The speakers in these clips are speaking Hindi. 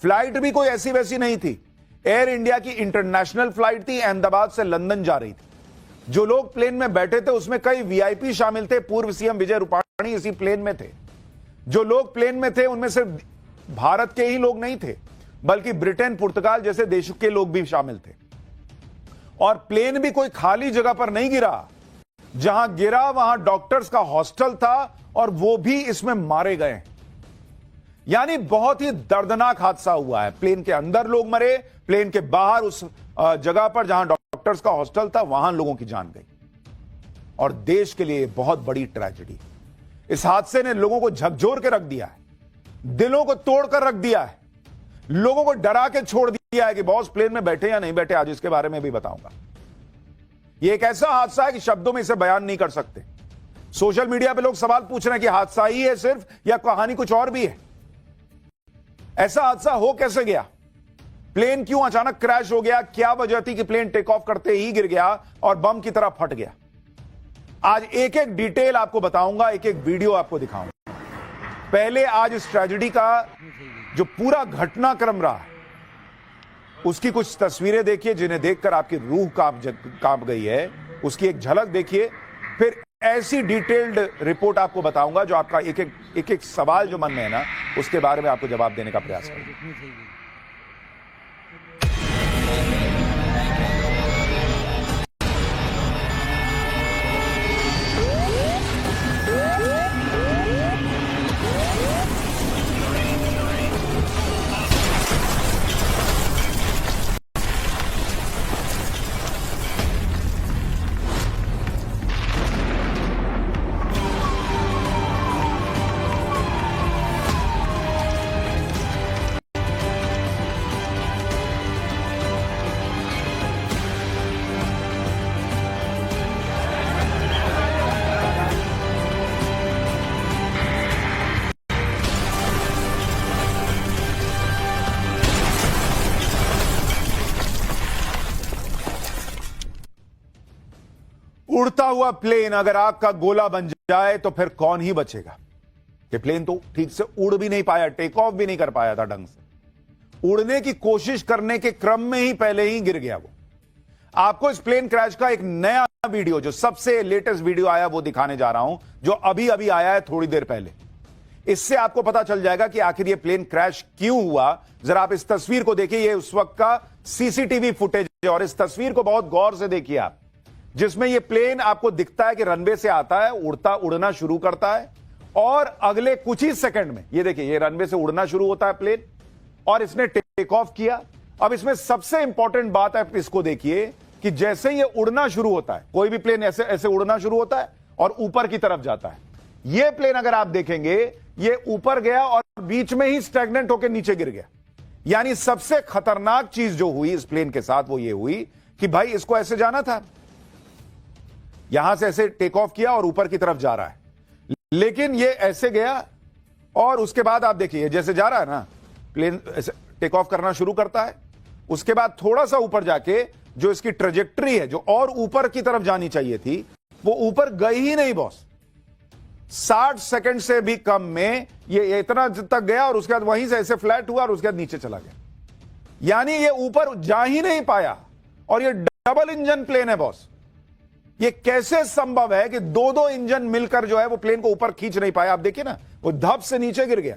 फ्लाइट भी कोई ऐसी वैसी नहीं थी। एयर इंडिया की इंटरनेशनल फ्लाइट थी, अहमदाबाद से लंदन जा रही थी। जो लोग प्लेन में बैठे थे उसमें कई वीआईपी शामिल थे। पूर्व सीएम विजय रूपाणी इसी प्लेन में थे। जो लोग प्लेन में थे उनमें सिर्फ भारत के ही लोग नहीं थे, बल्कि ब्रिटेन, पुर्तगाल जैसे देशों के लोग भी शामिल थे। और प्लेन भी कोई खाली जगह पर नहीं गिरा। जहां गिरा वहां डॉक्टर्स का हॉस्टल था और वो भी इसमें मारे गए। यानी बहुत ही दर्दनाक हादसा हुआ है। प्लेन के अंदर लोग मरे, प्लेन के बाहर उस जगह पर जहां डॉक्टर्स का हॉस्टल था वहां लोगों की जान गई। और देश के लिए बहुत बड़ी ट्रेजेडी। इस हादसे ने लोगों को झकझोर के रख दिया है, दिलों को तोड़कर रख दिया है, लोगों को डरा के छोड़ दिया है कि बॉस प्लेन में बैठे या नहीं बैठे। आज इसके बारे में भी बताऊंगा। यह एक ऐसा हादसा है कि शब्दों में इसे बयान नहीं कर सकते। सोशल मीडिया पे लोग सवाल पूछ रहे हैं कि हादसा ही है सिर्फ या कहानी कुछ और भी है। ऐसा हादसा हो कैसे गया? प्लेन क्यों अचानक क्रैश हो गया? क्या वजह थी कि प्लेन टेक ऑफ करते ही गिर गया और बम की तरह फट गया? आज एक एक डिटेल आपको बताऊंगा, एक एक वीडियो आपको दिखाऊंगा। पहले आज इस ट्रेजेडी का जो पूरा घटनाक्रम रहा है उसकी कुछ तस्वीरें देखिए, जिन्हें देखकर आपकी रूह कांप गई है। उसकी एक झलक देखिए, फिर ऐसी डिटेल्ड रिपोर्ट आपको बताऊंगा जो आपका एक एक सवाल जो मन में है ना, उसके बारे में आपको जवाब देने का प्रयास करूंगा। उड़ता हुआ प्लेन अगर आग का गोला बन जाए तो फिर कौन ही बचेगा? कि प्लेन तो ठीक से उड़ भी नहीं पाया, टेक ऑफ भी नहीं कर पाया था ढंग से। उड़ने की कोशिश करने के क्रम में ही पहले ही गिर गया वो। आपको इस प्लेन क्रैश का एक नया वीडियो, जो सबसे लेटेस्ट वीडियो आया वो दिखाने जा रहा हूं, जो अभी अभी आया है थोड़ी देर पहले। इससे आपको पता चल जाएगा कि आखिर ये प्लेन क्रैश क्यों हुआ। जरा आप इस तस्वीर को देखिए, ये उस वक्त का सीसीटीवी फुटेज है और इस तस्वीर को बहुत गौर से देखिए आप, जिसमें ये प्लेन आपको दिखता है कि रनवे से आता है, उड़ना शुरू करता है और अगले कुछ ही सेकंड में ये देखिए, ये रनवे से उड़ना शुरू होता है प्लेन और इसने टेक ऑफ किया। अब इसमें सबसे इंपॉर्टेंट बात है, इसको देखिए कि जैसे ये उड़ना शुरू होता है, कोई भी प्लेन ऐसे ऐसे उड़ना शुरू होता है और ऊपर की तरफ जाता है। ये प्लेन अगर आप देखेंगे, ये ऊपर गया और बीच में ही स्टैग्नेंट होकर नीचे गिर गया। यानी सबसे खतरनाक चीज जो हुई इस प्लेन के साथ वो ये हुई कि भाई इसको ऐसे जाना था, यहां से ऐसे टेक ऑफ किया और ऊपर की तरफ जा रहा है, लेकिन ये ऐसे गया और उसके बाद आप देखिए जैसे जा रहा है ना, प्लेन ऐसे टेक ऑफ करना शुरू करता है। उसके बाद थोड़ा सा ऊपर जाके जो इसकी ट्रेजेक्टरी है, जो और ऊपर की तरफ जानी चाहिए थी, वो ऊपर गई ही नहीं बॉस। 60 सेकंड से भी कम में ये इतना तक गया और उसके बाद वहीं से ऐसे फ्लैट हुआ और उसके बाद नीचे चला गया। यानी ये ऊपर जा ही नहीं पाया। और ये डबल इंजन प्लेन है बॉस। ये कैसे संभव है कि दो दो इंजन मिलकर जो है वो प्लेन को ऊपर खींच नहीं पाया? आप देखिए ना, वो धप से नीचे गिर गया।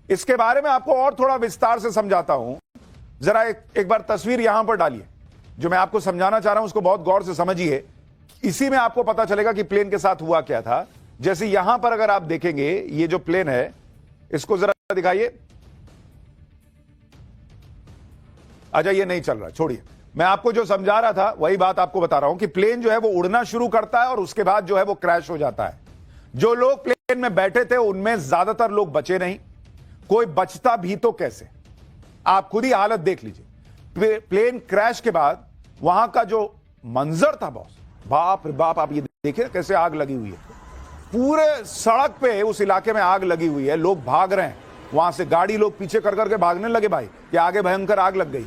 इसके बारे में आपको और थोड़ा विस्तार से समझाता हूं। जरा एक बार तस्वीर यहां पर डालिए। जो मैं आपको समझाना चाह रहा हूं उसको बहुत गौर से समझिए। इसी में आपको पता चलेगा कि प्लेन के साथ हुआ क्या था। जैसे यहां पर अगर आप देखेंगे, ये जो प्लेन है, इसको जरा दिखाइए। अच्छा, ये नहीं चल रहा, छोड़िए। मैं आपको जो समझा रहा था वही बात आपको बता रहा हूं कि प्लेन जो है वो उड़ना शुरू करता है और उसके बाद जो है वो क्रैश हो जाता है। जो लोग प्लेन में बैठे थे उनमें ज्यादातर लोग बचे नहीं। कोई बचता भी तो कैसे? आप खुद ही हालत देख लीजिए। प्लेन क्रैश के बाद वहां का जो मंजर था बॉस, बाप रे बाप, आप ये देखिए कैसे आग लगी हुई है। पूरे सड़क पे उस इलाके में आग लगी हुई है। लोग भाग रहे हैं वहां से, गाड़ी लोग पीछे कर करके भागने लगे भाई कि आगे भयंकर आग लग गई।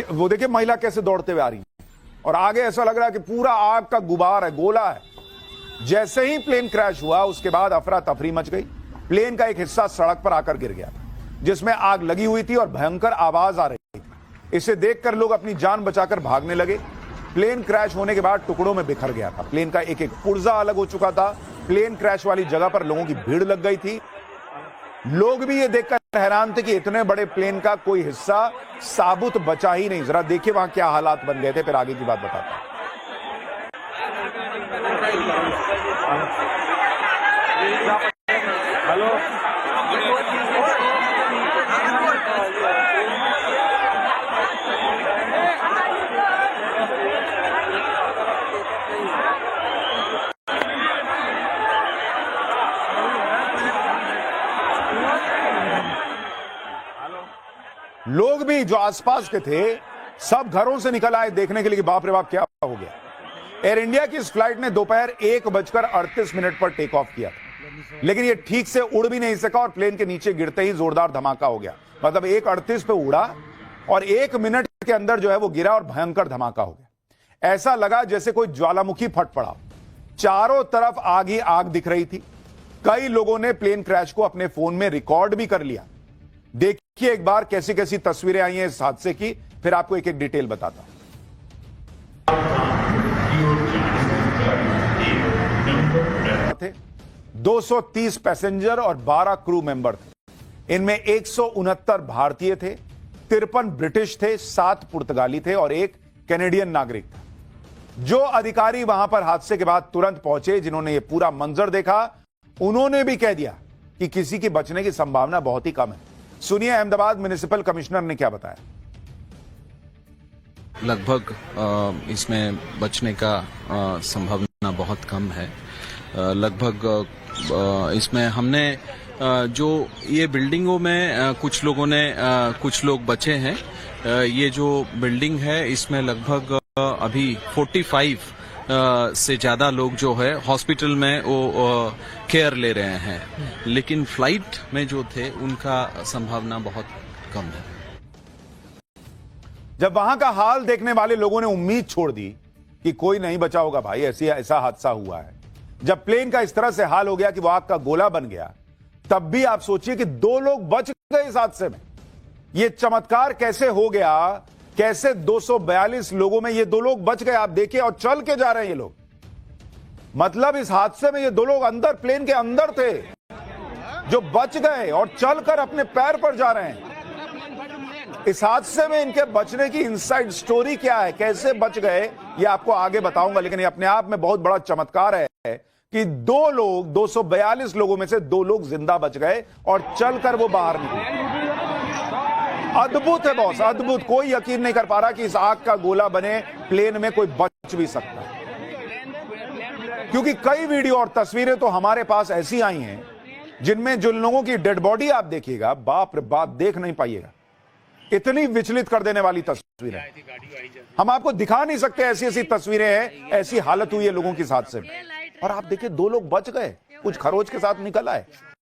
वो देखिए महिला कैसे दौड़ते हुए आ रही है और आगे ऐसा लग रहा है कि पूरा आग का गुबार है, गोला है। जैसे ही प्लेन क्रैश हुआ उसके बाद अफरा तफरी मच गई। प्लेन का एक हिस्सा सड़क पर आकर गिर गया। जिसमें आग लगी हुई थी और भयंकर आवाज आ रही थी। इसे देखकर लोग अपनी जान बचाकर भागने लगे। प्लेन क्रैश होने के बाद टुकड़ों में बिखर गया था। प्लेन का एक एक पुर्जा अलग हो चुका था। प्लेन क्रैश वाली जगह पर लोगों की भीड़ लग गई थी। लोग भी ये देखकर हैरान थे कि इतने बड़े प्लेन का कोई हिस्सा साबुत बचा ही नहीं। जरा देखिए वहां क्या हालात बन गए थे, फिर आगे की बात बताता हूं। लोग भी जो आसपास के थे सब घरों से निकल आए देखने के लिए कि बाप रे बाप क्या हो गया। एयर इंडिया की इस फ्लाइट ने दोपहर 1:38 पर टेक ऑफ किया था, लेकिन ये ठीक से उड़ भी नहीं सका और प्लेन के नीचे गिरते ही जोरदार धमाका हो गया। मतलब 1:38 पे उड़ा और 1 मिनट के अंदर जो है वो गिरा और भयंकर धमाका हो गया। ऐसा लगा जैसे कोई ज्वालामुखी फट पड़ा। चारों तरफ आग ही आग दिख रही थी। कई लोगों ने प्लेन क्रैश को अपने फोन में रिकॉर्ड भी कर लिया। देखिए एक बार कैसी कैसी तस्वीरें आई हैं इस हादसे की, फिर आपको एक एक डिटेल बताता हूं। 230 पैसेंजर और 12 क्रू मेंबर थे। इनमें 169 भारतीय थे, 53 ब्रिटिश थे, 7 पुर्तगाली थे और 1 कैनेडियन नागरिक था। जो अधिकारी वहां पर हादसे के बाद तुरंत पहुंचे, जिन्होंने यह पूरा मंजर देखा, उन्होंने भी कह दिया कि किसी की बचने की संभावना बहुत ही कम है। सुनिए अहमदाबाद म्युनिसिपल कमिश्नर ने क्या बताया। लगभग इसमें बचने का संभावना बहुत कम है। लगभग इसमें हमने जो ये बिल्डिंगों में कुछ लोग बचे हैं। ये जो बिल्डिंग है इसमें लगभग अभी 45 से ज्यादा लोग जो है हॉस्पिटल में वो केयर ले रहे हैं, लेकिन फ्लाइट में जो थे उनका संभावना बहुत कम है। जब वहां का हाल देखने वाले लोगों ने उम्मीद छोड़ दी कि कोई नहीं बचा होगा भाई, ऐसा हादसा हुआ है। जब प्लेन का इस तरह से हाल हो गया कि वो आग का गोला बन गया, तब भी आप सोचिए कि 2 लोग बच गए इस हादसे में। ये चमत्कार कैसे हो गया, कैसे 242 लोगों में ये 2 लोग बच गए। आप देखिए, और चल के जा रहे हैं ये लोग। मतलब इस हादसे में ये 2 लोग अंदर, प्लेन के अंदर थे, जो बच गए और चलकर अपने पैर पर जा रहे हैं। इस हादसे में इनके बचने की इनसाइड स्टोरी क्या है, कैसे बच गए, ये आपको आगे बताऊंगा। लेकिन ये अपने आप में बहुत बड़ा चमत्कार है कि 2 लोग, 242 लोगों में से 2 लोग जिंदा बच गए और चलकर वो बाहर निकले। अद्भुत है बॉस, अद्भुत। कोई यकीन नहीं कर पा रहा कि इस आग का गोला बने प्लेन में कोई बच भी सकता है, क्योंकि कई वीडियो और तस्वीरें तो हमारे पास ऐसी आई हैं जिनमें जिन लोगों की डेड बॉडी आप देखिएगा, बाप रे बाप, देख नहीं पाइएगा। इतनी विचलित कर देने वाली तस्वीरें हम आपको दिखा नहीं सकते। ऐसी ऐसी तस्वीरें हैं, ऐसी हालत हुई है लोगों की इस हादसे में। और आप देखिए 2 लोग बच गए, कुछ खरोच के साथ निकल आए।